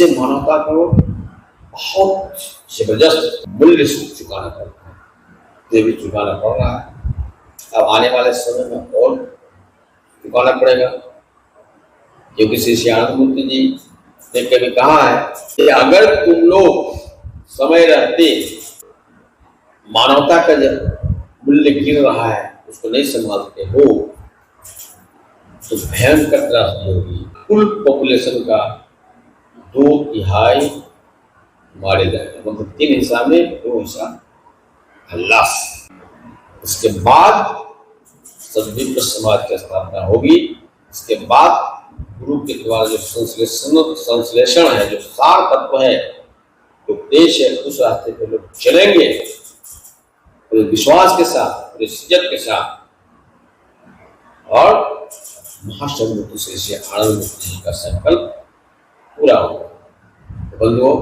ऐसे मानवता को बहुत जबरदस्त मूल्य चुकाना पड़ता है, ये भी चुकाना पड़ रहा है। अब आने वाले समय में और चुकाना पड़ेगा, क्योंकि श्री श्यामानंद जी ने कभी कहा है कि अगर तुम लोग समय रहते मानवता का जब मूल्य गिर रहा है उसको नहीं संभालते हो तो भयंकर त्रासदी होगी। कुल पॉपुलेशन का 2/3 मारे जाएंगे, मतलब 3 हिस्सा में 2 हिस्सा खल्लास। इसके बाद सद्विप्र समाज की स्थापना होगी। इसके बाद गुरु के द्वारा जो संश्लेषण है, जो सार तत्व है, जो उपदेश है, उस रास्ते पे लोग चलेंगे पूरे विश्वास के साथ, पूरे शिद्दत के साथ, और महासंगति से आनंद मुक्ति का संकल्प पूरा होगा। तो बंधुओं,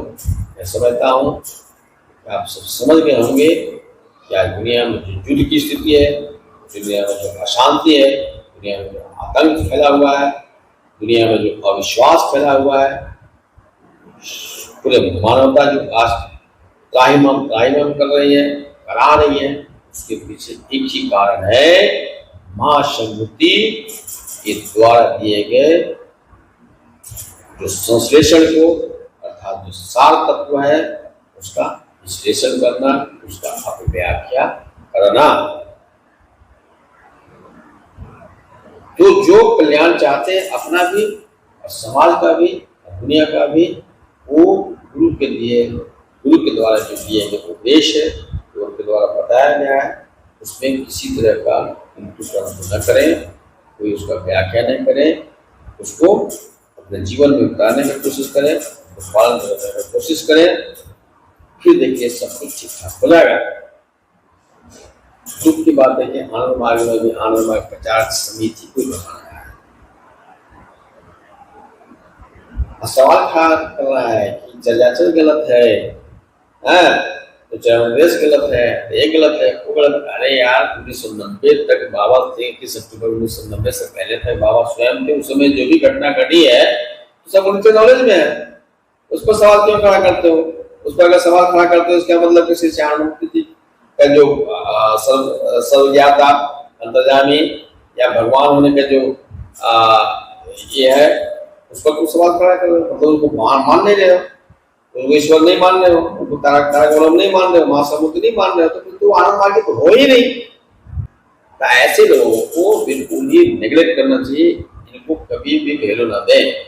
मैं समझता हूँ कि आप सब समझ गए होंगे कि आज दुनिया में जो युद्ध की स्थिति है, दुनिया में जो अशांति है, दुनिया में जो आतंक फैला हुआ है, दुनिया में जो अविश्वास फैला हुआ है, पूरे मानवता जो आज त्राहिमाम कर रही है, करा रही है, उसके पीछे एक ही कारण है, महासंगति के द्वारा दिए गए जो संश्लेषण को, अर्थात जो सार तत्व है, उसका विश्लेषण करना, उसका अपव्याख्या करना। तो जो कल्याण चाहते हैं अपना भी और समाज का भी और दुनिया का भी, वो गुरु के द्वारा जो दिए गए उपदेश है, जो उनके द्वारा बताया गया है, उसमें किसी तरह का न करें, कोई उसका व्याख्या नहीं करें, उसको अपने जीवन में उतारने की कोशिश करें, उसको पालन करने की कोशिश करें, फिर देखिए सब कुछ ठीक ठाक हो जाएगा। दुख की बात है कि आनंद मार्ग में भी आनंद मार्ग प्रचार समिति को बनाया है। सवाल खड़ा कर रहा है कि चर्याचल गलत है, तो चरणदेश गलत है, ये गलत है, वो गलत है। अरे यार, 1990 तक बाबा थे, 31 अक्टूबर 1990 से पहले तक बाबा स्वयं थे। उस समय जो भी घटना घटी है सब उनके नॉलेज में है, उस पर सवाल क्यों खड़ा करते हो? उस पर अगर सवाल खड़ा करते हो इसका मतलब श्री श्यामानंद जी का जो सर्वज्ञाता, अंतर्यामी या भगवान होने का जो ये है, उस पर कुछ सवाल खड़ा कर रहे हो, मतलब उनको मान नहीं रहे हो, उनको ईश्वर नहीं मान रहे हो, उनको तारक गोलम नहीं मान रहे हो, महासमुद्र नहीं मान रहे हो, तो फिर तो आनंद मार्ग तो हो ही नहीं। तो ऐसे लोगों को बिल्कुल ही नेग्लेक्ट करना चाहिए, इनको कभी भी वैल्यू ना दें।